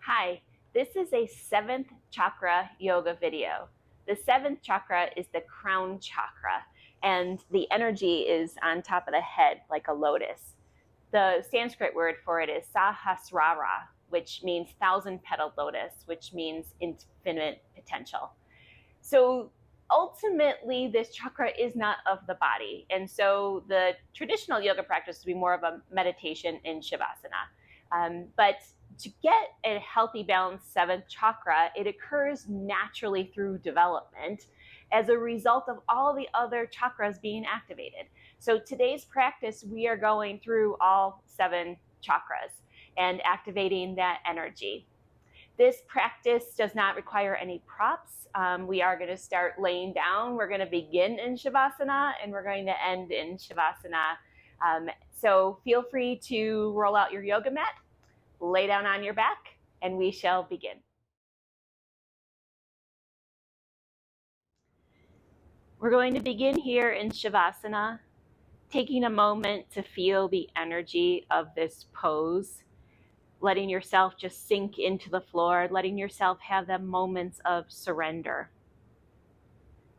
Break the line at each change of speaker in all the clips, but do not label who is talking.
Hi, this is a 7th Chakra yoga video. The 7th chakra is the Crown Chakra, and the energy is on top of the head like a lotus. The Sanskrit word for it is Sahasrara, which means thousand-petaled lotus, which means infinite potential. So ultimately, this chakra is not of the body. And so the traditional yoga practice would be more of a meditation in Shavasana. But to get a healthy, balanced 7th chakra, it occurs naturally through development as a result of all the other chakras being activated. So today's practice, we are going through all 7 chakras and activating that energy. This practice does not require any props. We are going to start laying down. We're going to begin in Shavasana and we're going to end in Shavasana. So feel free to roll out your yoga mat, lay down on your back, and we shall begin. We're going to begin here in Shavasana, taking a moment to feel the energy of this pose, letting yourself just sink into the floor, letting yourself have the moments of surrender,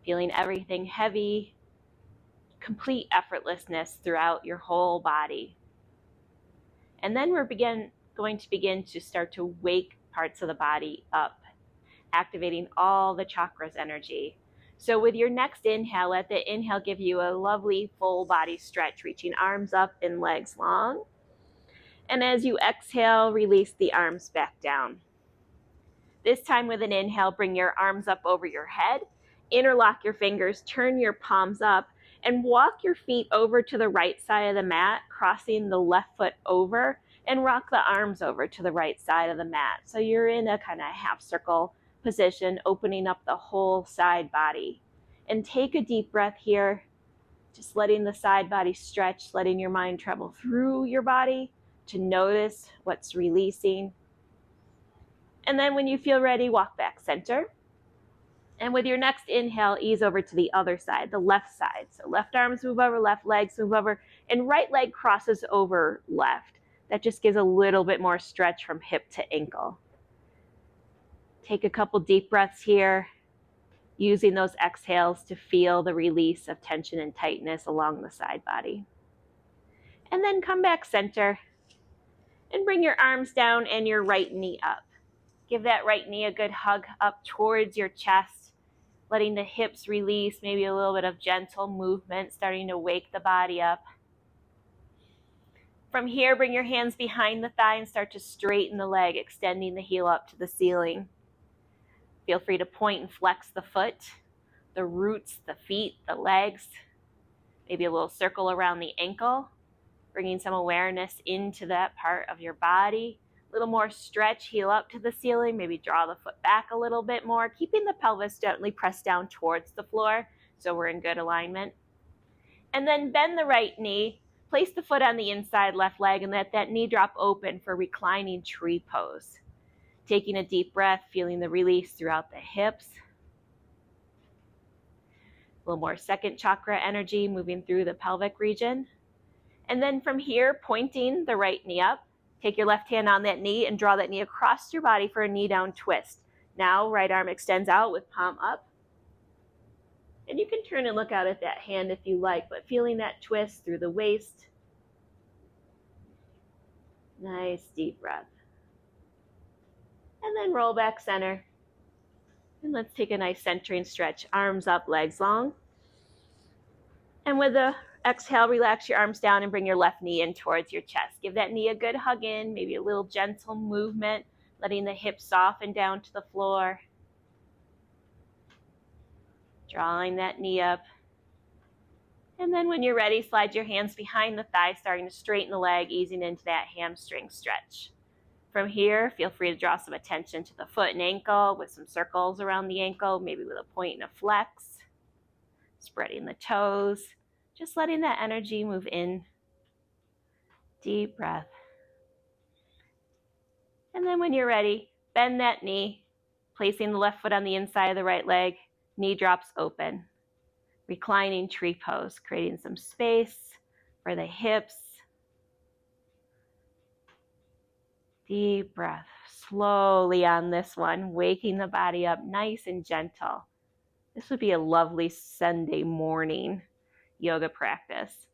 feeling everything heavy, complete effortlessness throughout your whole body. And then we're going to begin to start to wake parts of the body up, activating all the chakras energy. So with your next inhale, let the inhale give you a lovely full body stretch, reaching arms up and legs long. And as you exhale, release the arms back down. This time with an inhale, bring your arms up over your head, interlock your fingers, turn your palms up, and walk your feet over to the right side of the mat, crossing the left foot over, and rock the arms over to the right side of the mat. So you're in a kind of half circle position, opening up the whole side body. And take a deep breath here, just letting the side body stretch, letting your mind travel through your body to notice what's releasing. And then when you feel ready, walk back center. And with your next inhale, ease over to the other side, the left side. So left arms move over, left legs move over, and right leg crosses over left. That just gives a little bit more stretch from hip to ankle. Take a couple deep breaths here, using those exhales to feel the release of tension and tightness along the side body. And then come back center and bring your arms down and your right knee up. Give that right knee a good hug up towards your chest, letting the hips release, maybe a little bit of gentle movement, starting to wake the body up. From here, bring your hands behind the thigh and start to straighten the leg, extending the heel up to the ceiling. Feel free to point and flex the foot, the roots, the feet, the legs, maybe a little circle around the ankle, bringing some awareness into that part of your body. A little more stretch, heel up to the ceiling, maybe draw the foot back a little bit more, keeping the pelvis gently pressed down towards the floor so we're in good alignment. And then bend the right knee, place the foot on the inside left leg, and let that knee drop open for reclining tree pose. Taking a deep breath, feeling the release throughout the hips. A little more 2nd chakra energy moving through the pelvic region. And then from here, pointing the right knee up, take your left hand on that knee and draw that knee across your body for a knee down twist. Now, right arm extends out with palm up. And you can turn and look out at that hand if you like, but feeling that twist through the waist. Nice deep breath. And then roll back center. And let's take a nice centering stretch. Arms up, legs long. And with the exhale, relax your arms down and bring your left knee in towards your chest. Give that knee a good hug in, maybe a little gentle movement, letting the hips soften down to the floor. Drawing that knee up. And then when you're ready, slide your hands behind the thigh, starting to straighten the leg, easing into that hamstring stretch. From here, feel free to draw some attention to the foot and ankle with some circles around the ankle, maybe with a point and a flex. Spreading the toes, just letting that energy move in. Deep breath. And then when you're ready, bend that knee, placing the left foot on the inside of the right leg, knee drops open. Reclining tree pose, creating some space for the hips. Deep breath, slowly on this one, waking the body up nice and gentle. This would be a lovely Sunday morning yoga practice.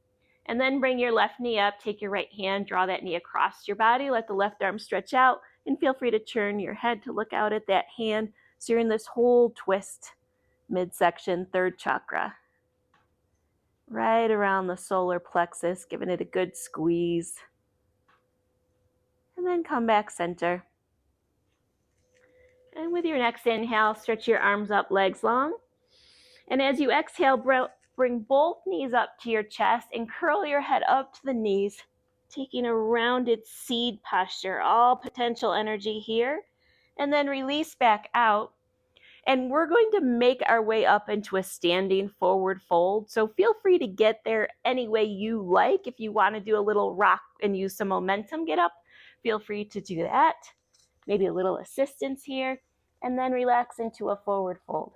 And then bring your left knee up, take your right hand, draw that knee across your body, let the left arm stretch out, and feel free to turn your head to look out at that hand. So you're in this whole twist, midsection, 3rd chakra. Right around the solar plexus, giving it a good squeeze. And then come back center. And with your next inhale, stretch your arms up, legs long. And as you exhale, bring both knees up to your chest and curl your head up to the knees, taking a rounded seed posture, all potential energy here. And then release back out. And we're going to make our way up into a standing forward fold. So feel free to get there any way you like. If you want to do a little rock and use some momentum, get up, feel free to do that. Maybe a little assistance here. And then relax into a forward fold.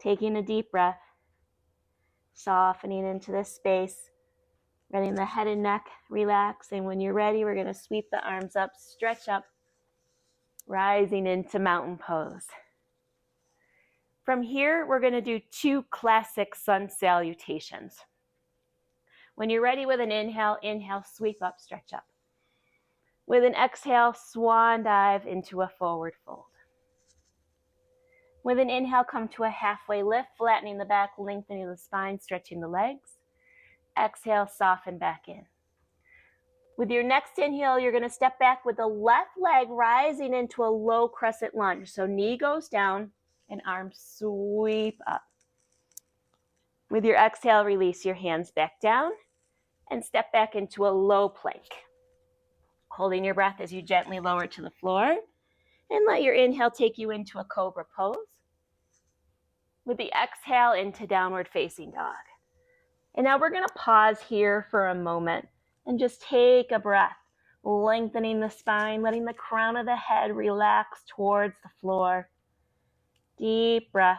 Taking a deep breath, softening into this space, letting the head and neck relax. And when you're ready, we're going to sweep the arms up, stretch up, rising into mountain pose. From here, we're going to do 2 classic sun salutations. When you're ready with an inhale, sweep up, stretch up. With an exhale, swan dive into a forward fold. With an inhale, come to a halfway lift, flattening the back, lengthening the spine, stretching the legs. Exhale, soften back in. With your next inhale, you're going to step back with the left leg rising into a low crescent lunge. So knee goes down and arms sweep up. With your exhale, release your hands back down and step back into a low plank. Holding your breath as you gently lower to the floor. And let your inhale take you into a cobra pose. With the exhale, into downward facing dog. And now we're going to pause here for a moment and just take a breath, lengthening the spine, letting the crown of the head relax towards the floor. Deep breath.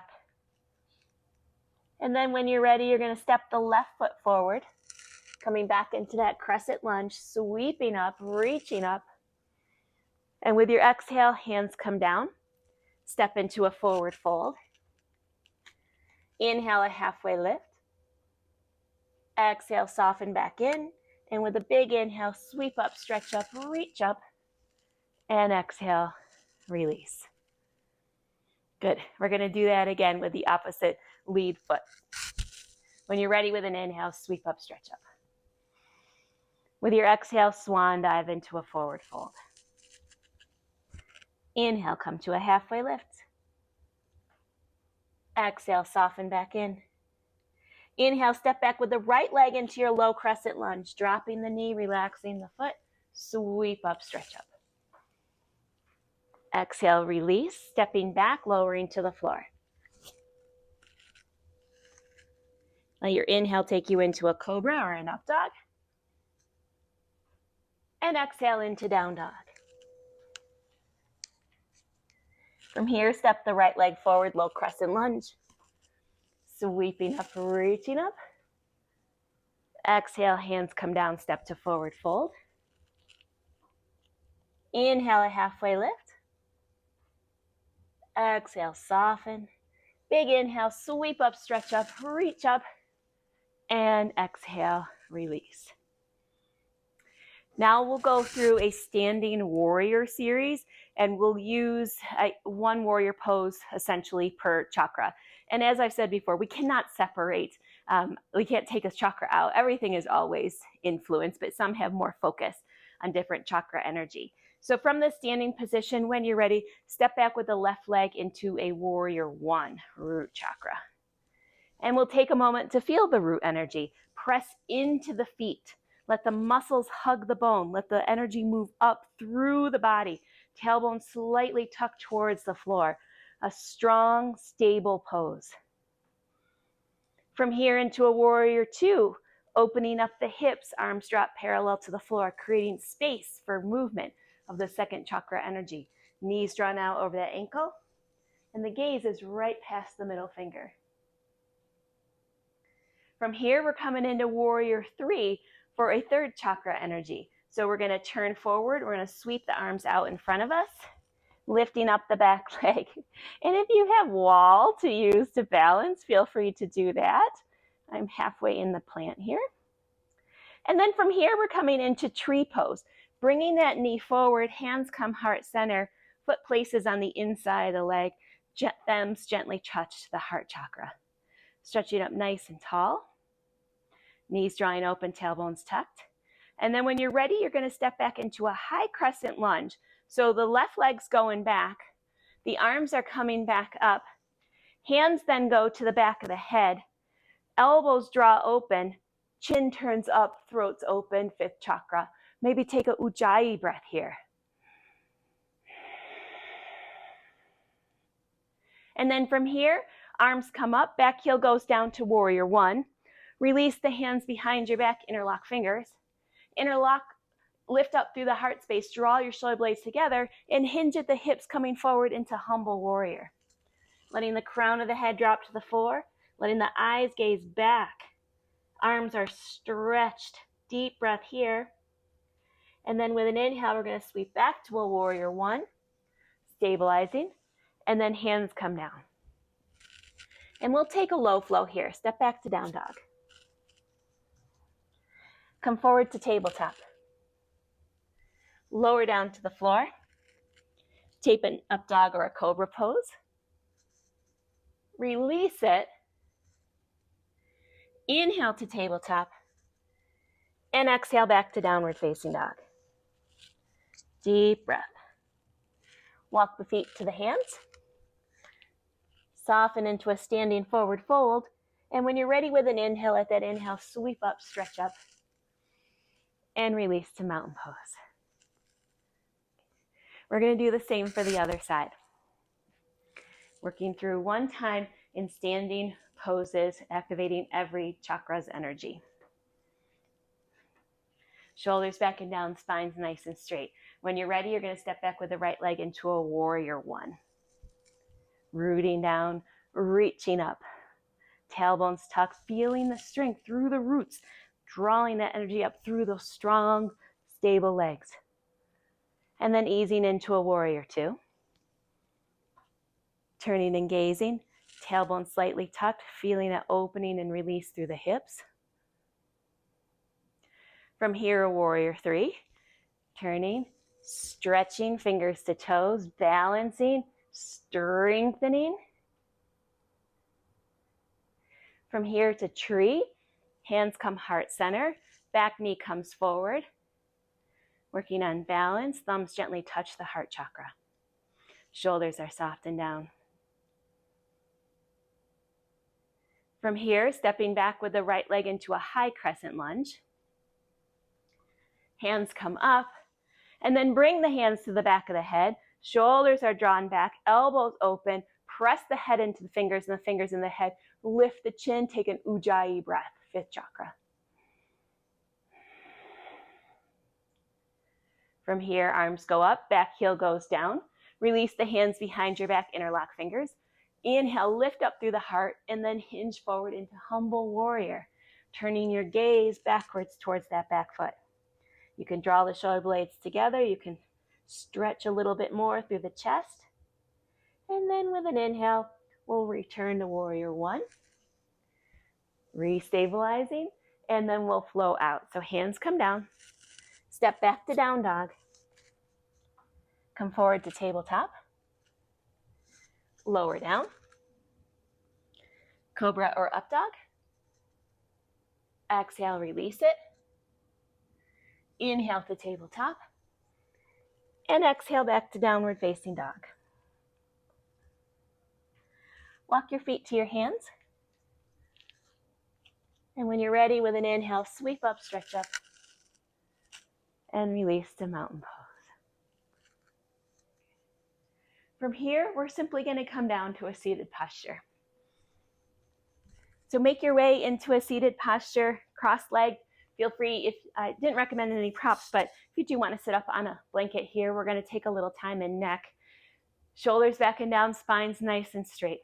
And then when you're ready, you're going to step the left foot forward, coming back into that crescent lunge, sweeping up, reaching up. And with your exhale, hands come down. Step into a forward fold. Inhale, a halfway lift. Exhale, soften back in. And with a big inhale, sweep up, stretch up, reach up. And exhale, release. Good. We're going to do that again with the opposite lead foot. When you're ready with an inhale, sweep up, stretch up. With your exhale, swan dive into a forward fold. Inhale, come to a halfway lift. Exhale, soften back in. Inhale, step back with the right leg into your low crescent lunge, dropping the knee, relaxing the foot. Sweep up, stretch up. Exhale, release, stepping back, lowering to the floor. Let your inhale take you into a cobra or an up dog. And exhale into down dog. From here, step the right leg forward, low crescent lunge. Sweeping up, reaching up. Exhale, hands come down, step to forward fold. Inhale, a halfway lift. Exhale, soften. Big inhale, sweep up, stretch up, reach up. And exhale, release. Now we'll go through a standing warrior series, and we'll use one warrior pose essentially per chakra. And as I've said before, we cannot separate. We can't take a chakra out. Everything is always influenced, but some have more focus on different chakra energy. So from the standing position, when you're ready, step back with the left leg into a warrior 1, root chakra. And we'll take a moment to feel the root energy. Press into the feet. Let the muscles hug the bone. Let the energy move up through the body. Tailbone slightly tucked towards the floor. A strong, stable pose. From here into a warrior 2, opening up the hips, arms drop parallel to the floor, creating space for movement of the 2nd chakra energy. Knees drawn out over the ankle, and the gaze is right past the middle finger. From here, we're coming into warrior 3 for a 3rd chakra energy. So we're going to turn forward. We're going to sweep the arms out in front of us, lifting up the back leg. And if you have wall to use to balance, feel free to do that. I'm halfway in the plant here. And then from here, we're coming into tree pose. Bringing that knee forward, hands come heart center, foot places on the inside of the leg, thumbs gently touch the heart chakra. Stretching up nice and tall. Knees drawing open, tailbones tucked. And then when you're ready, you're going to step back into a high crescent lunge. So the left leg's going back. The arms are coming back up. Hands then go to the back of the head. Elbows draw open. Chin turns up, throat's open, 5th chakra. Maybe take a ujjayi breath here. And then from here, arms come up, back heel goes down to warrior 1. Release the hands behind your back, interlock fingers. Interlock, lift up through the heart space, draw your shoulder blades together, and hinge at the hips coming forward into humble warrior. Letting the crown of the head drop to the floor, letting the eyes gaze back. Arms are stretched, deep breath here. And then with an inhale, we're going to sweep back to a warrior 1, stabilizing, and then hands come down. And we'll take a low flow here. Step back to down dog. Come forward to tabletop. Lower down to the floor. Take an up dog or a cobra pose. Release it. Inhale to tabletop. And exhale back to downward facing dog. Deep breath. Walk the feet to the hands. Soften into a standing forward fold. And when you're ready with an inhale, at that inhale, sweep up, stretch up, and release to mountain pose. We're going to do the same for the other side. Working through one time in standing poses, activating every chakra's energy. Shoulders back and down, spines nice and straight. When you're ready, you're going to step back with the right leg into a warrior 1. Rooting down, reaching up. Tailbones tucked, feeling the strength through the roots, drawing that energy up through those strong, stable legs. And then easing into a warrior 2. Turning and gazing, tailbone slightly tucked, feeling that opening and release through the hips. From here, a warrior 3. Turning, stretching, fingers to toes, balancing, strengthening. From here to tree, hands come heart center, back knee comes forward. Working on balance, thumbs gently touch the heart chakra. Shoulders are soft and down. From here, stepping back with the right leg into a high crescent lunge. Hands come up, and then bring the hands to the back of the head. Shoulders are drawn back, elbows open. Press the head into the fingers and the fingers in the head. Lift the chin, take an ujjayi breath, 5th chakra. From here, arms go up, back heel goes down. Release the hands behind your back, interlock fingers. Inhale, lift up through the heart, and then hinge forward into humble warrior, turning your gaze backwards towards that back foot. You can draw the shoulder blades together. You can stretch a little bit more through the chest. And then with an inhale, we'll return to warrior 1. Restabilizing, and then we'll flow out. So hands come down. Step back to down dog. Come forward to tabletop. Lower down. Cobra or up dog. Exhale, release it. Inhale to tabletop. And exhale back to downward facing dog. Walk your feet to your hands. And when you're ready with an inhale, sweep up, stretch up, and release to mountain pose. From here, we're simply going to come down to a seated posture. So make your way into a seated posture, cross-legged. Feel free, if I didn't recommend any props, but if you do want to sit up on a blanket here, we're going to take a little time in neck. Shoulders back and down, spines nice and straight.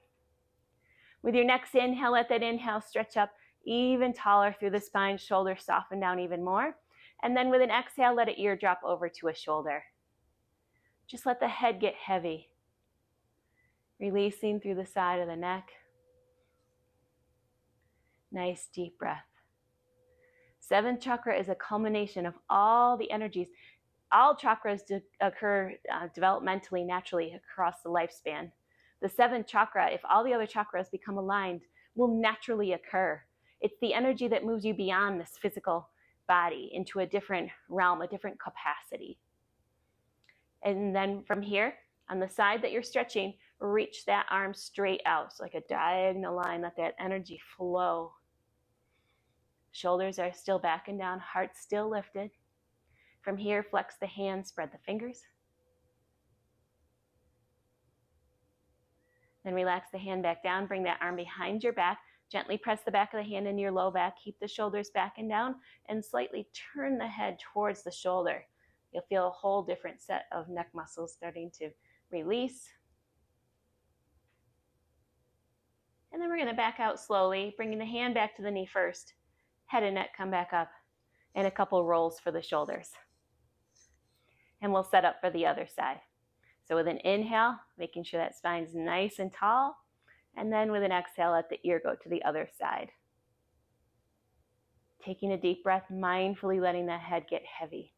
With your next inhale, let that inhale stretch up even taller through the spine, shoulders soften down even more. And then with an exhale, let an ear drop over to a shoulder. Just let the head get heavy. Releasing through the side of the neck. Nice deep breath. 7th chakra is a culmination of all the energies. All chakras occur developmentally, naturally across the lifespan. The 7th chakra, if all the other chakras become aligned, will naturally occur. It's the energy that moves you beyond this physical body into a different realm, a different capacity. And then from here, on the side that you're stretching, reach that arm straight out. So like a diagonal line, let that energy flow. Shoulders are still back and down, heart still lifted. From here, flex the hands, spread the fingers. Then relax the hand back down, bring that arm behind your back. Gently press the back of the hand into your low back, keep the shoulders back and down, and slightly turn the head towards the shoulder. You'll feel a whole different set of neck muscles starting to release. And then we're going to back out slowly, bringing the hand back to the knee first. Head and neck come back up, and a couple rolls for the shoulders. And we'll set up for the other side. So with an inhale, making sure that spine's nice and tall, and then with an exhale, let the ear go to the other side. Taking a deep breath, mindfully letting that head get heavy.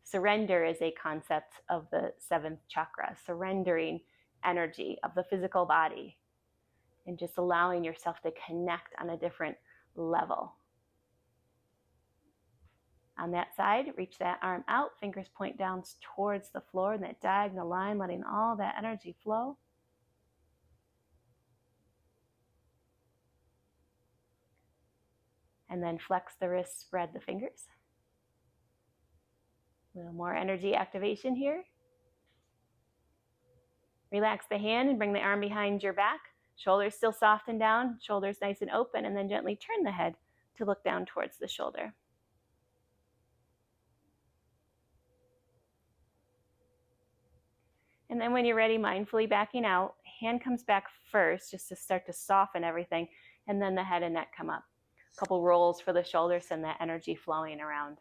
Surrender is a concept of the 7th chakra, surrendering energy of the physical body and just allowing yourself to connect on a different level. On that side, reach that arm out, fingers point down towards the floor in that diagonal line, letting all that energy flow. And then flex the wrists, spread the fingers. A little more energy activation here. Relax the hand and bring the arm behind your back. Shoulders still soft and down, shoulders nice and open, and then gently turn the head to look down towards the shoulder. And then when you're ready, mindfully backing out, hand comes back first just to start to soften everything, and then the head and neck come up. A couple rolls for the shoulders, send that energy flowing around.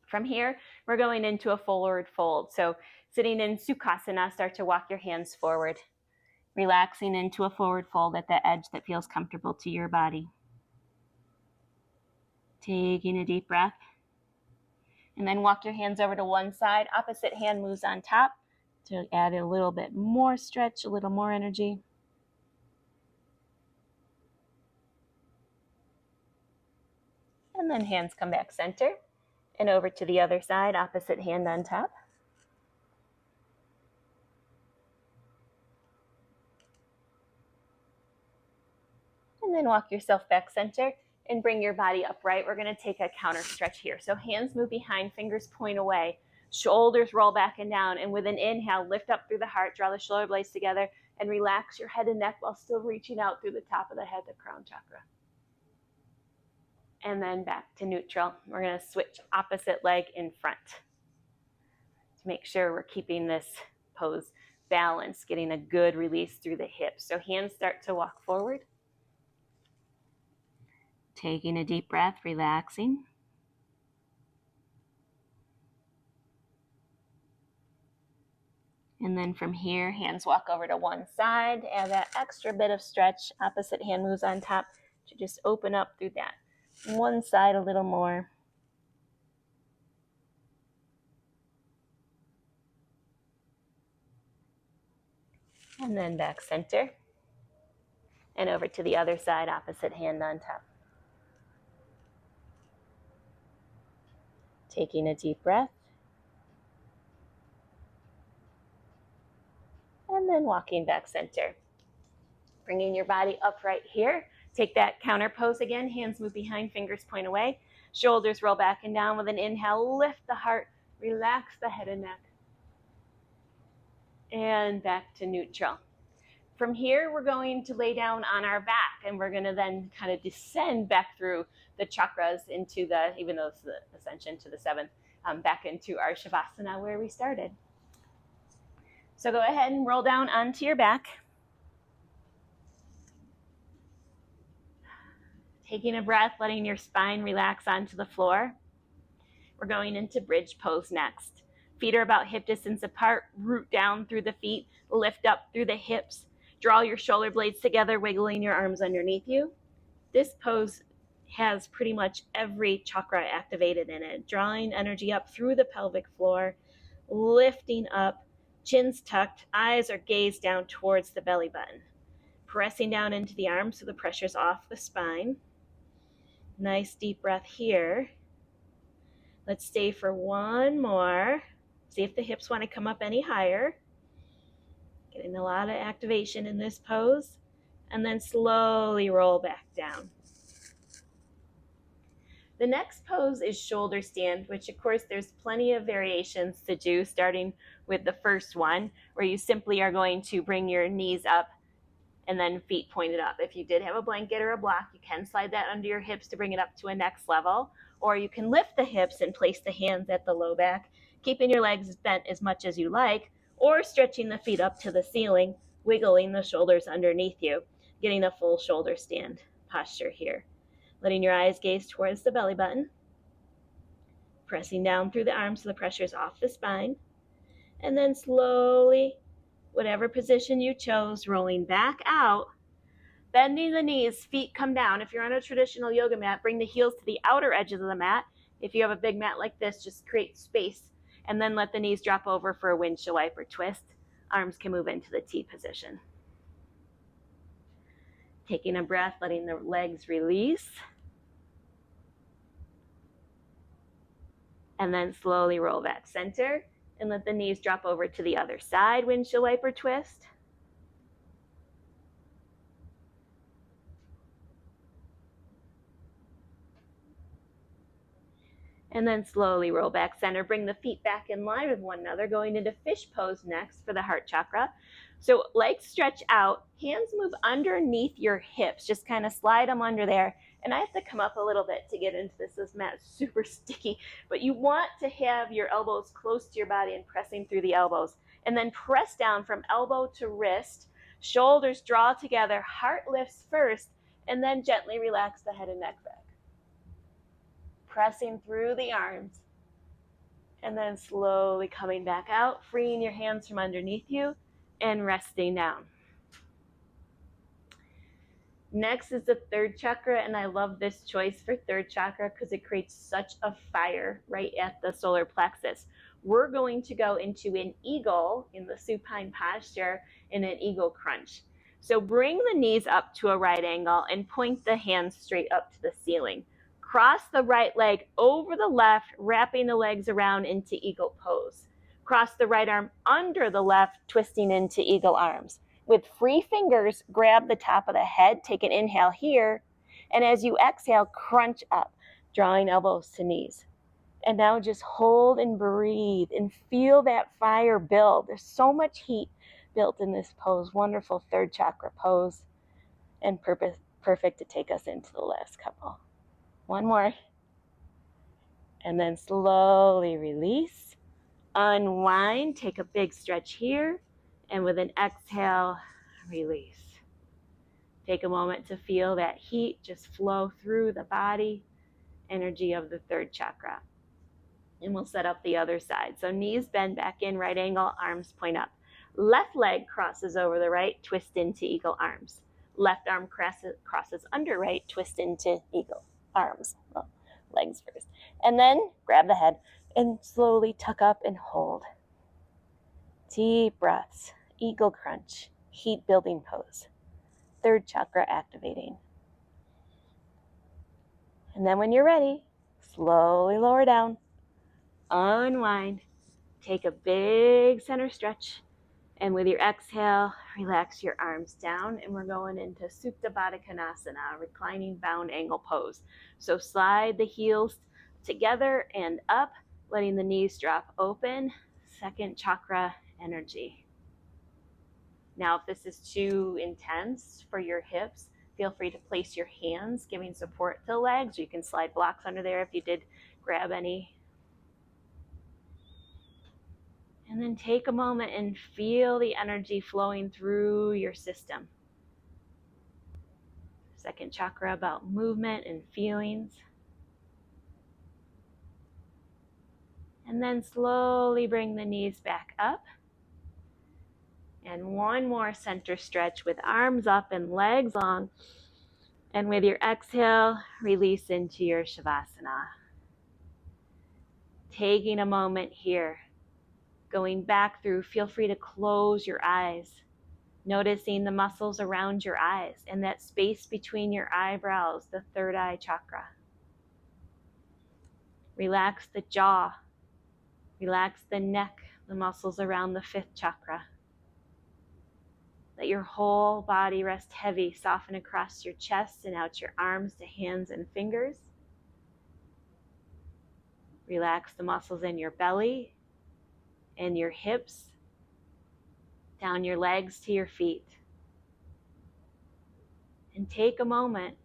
From here, we're going into a forward fold. So sitting in Sukhasana, start to walk your hands forward, relaxing into a forward fold at the edge that feels comfortable to your body. Taking a deep breath. And then walk your hands over to one side. Opposite hand moves on top to add a little bit more stretch, a little more energy. And then hands come back center and over to the other side, opposite hand on top. And then walk yourself back center and bring your body upright. We're going to take a counter stretch here. So hands move behind, fingers point away, shoulders roll back and down. And with an inhale, lift up through the heart, draw the shoulder blades together, and relax your head and neck while still reaching out through the top of the head, the crown chakra. And then back to neutral. We're going to switch opposite leg in front to make sure we're keeping this pose balanced, getting a good release through the hips. So hands start to walk forward. Taking a deep breath, relaxing. And then from here, hands walk over to one side. Add that extra bit of stretch. Opposite hand moves on top to just open up through that one side a little more. And then back center. And over to the other side, opposite hand on top. Taking a deep breath. And then walking back center. Bringing your body upright here. Take that counter pose again. Hands move behind, fingers point away. Shoulders roll back and down with an inhale. Lift the heart, relax the head and neck. And back to neutral. From here, we're going to lay down on our back, and we're going to then kind of descend back through the chakras into the, even though it's the ascension to the 7th, back into our Shavasana where we started. So go ahead and roll down onto your back. Taking a breath, letting your spine relax onto the floor. We're going into bridge pose next. Feet are about hip distance apart, root down through the feet, lift up through the hips, draw your shoulder blades together, wiggling your arms underneath you. This pose has pretty much every chakra activated in it, drawing energy up through the pelvic floor, lifting up, chins tucked, eyes are gazed down towards the belly button. Pressing down into the arms so the pressure's off the spine. Nice deep breath here. Let's stay for one more. See if the hips want to come up any higher. Getting a lot of activation in this pose. And then slowly roll back down. The next pose is shoulder stand, which of course there's plenty of variations to do, starting with the first one, where you simply are going to bring your knees up and then feet pointed up. If you did have a blanket or a block, you can slide that under your hips to bring it up to a next level, or you can lift the hips and place the hands at the low back, keeping your legs bent as much as you like, or stretching the feet up to the ceiling, wiggling the shoulders underneath you, getting a full shoulder stand posture here. Letting your eyes gaze towards the belly button, pressing down through the arms so the pressure is off the spine, and then slowly, whatever position you chose, rolling back out, bending the knees, feet come down. If you're on a traditional yoga mat, bring the heels to the outer edges of the mat. If you have a big mat like this, just create space and then let the knees drop over for a windshield wiper twist. Arms can move into the T position. Taking a breath, letting the legs release. And then slowly roll back center and let the knees drop over to the other side, windshield wiper twist. And then slowly roll back center. Bring the feet back in line with one another, going into fish pose next for the heart chakra. So legs stretch out, hands move underneath your hips, just kind of slide them under there. And I have to come up a little bit to get into this. This mat is super sticky, but you want to have your elbows close to your body and pressing through the elbows. And then press down from elbow to wrist, shoulders draw together, heart lifts first, and then gently relax the head and neck back. Pressing through the arms, and then slowly coming back out, freeing your hands from underneath you, and resting down. Next is the third chakra, and I love this choice for third chakra because it creates such a fire right at the solar plexus. We're going to go into an eagle in the supine posture in an eagle crunch. So bring the knees up to a right angle and point the hands straight up to the ceiling. Cross the right leg over the left, wrapping the legs around into eagle pose. Cross the right arm under the left, twisting into eagle arms. With free fingers, grab the top of the head, take an inhale here, and as you exhale, crunch up, drawing elbows to knees. And now just hold and breathe and feel that fire build. There's so much heat built in this pose. Wonderful third chakra pose, and perfect to take us into the last couple. One more. And then slowly release. Unwind. Take a big stretch here. And with an exhale, release. Take a moment to feel that heat just flow through the body. Energy of the third chakra. And we'll set up the other side. So knees bend back in, right angle, arms point up. Left leg crosses over the right, twist into eagle arms. Left arm crosses under right, twist into eagle arms. Well, legs first. And then grab the head and slowly tuck up and hold. Deep breaths. Eagle crunch. Heat building pose. Third chakra activating. And then when you're ready, slowly lower down. Unwind. Take a big center stretch. And with your exhale, relax your arms down, and we're going into Supta Baddha Konasana, reclining bound angle pose. So slide the heels together and up, letting the knees drop open. Second chakra energy. Now, if this is too intense for your hips, feel free to place your hands, giving support to the legs. You can slide blocks under there if you did grab any. And then take a moment and feel the energy flowing through your system. Second chakra about movement and feelings. And then slowly bring the knees back up. And one more center stretch with arms up and legs long. And with your exhale, release into your Shavasana. Taking a moment here, going back through, feel free to close your eyes, noticing the muscles around your eyes and that space between your eyebrows, the third eye chakra. Relax the jaw, relax the neck, the muscles around the fifth chakra. Let your whole body rest heavy, soften across your chest and out your arms to hands and fingers. Relax the muscles in your belly and your hips, down your legs to your feet. And take a moment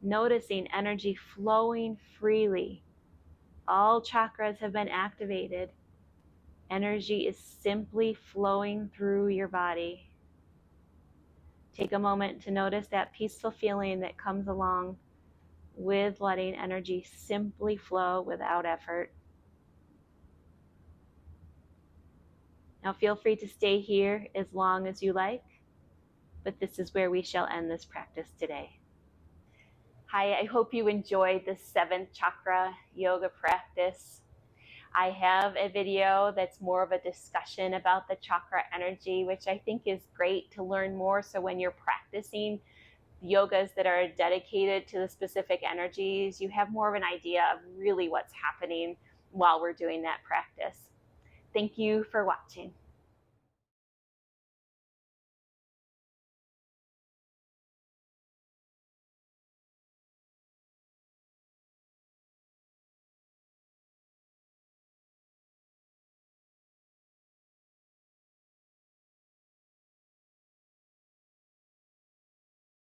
noticing energy flowing freely. All chakras have been activated. Energy is simply flowing through your body. Take a moment to notice that peaceful feeling that comes along with letting energy simply flow without effort. Now feel free to stay here as long as you like, but this is where we shall end this practice today. Hi, I hope you enjoyed this 7th chakra yoga practice. I have a video that's more of a discussion about the chakra energy, which I think is great to learn more. So when you're practicing yogas that are dedicated to the specific energies, you have more of an idea of really what's happening while we're doing that practice. Thank you for watching.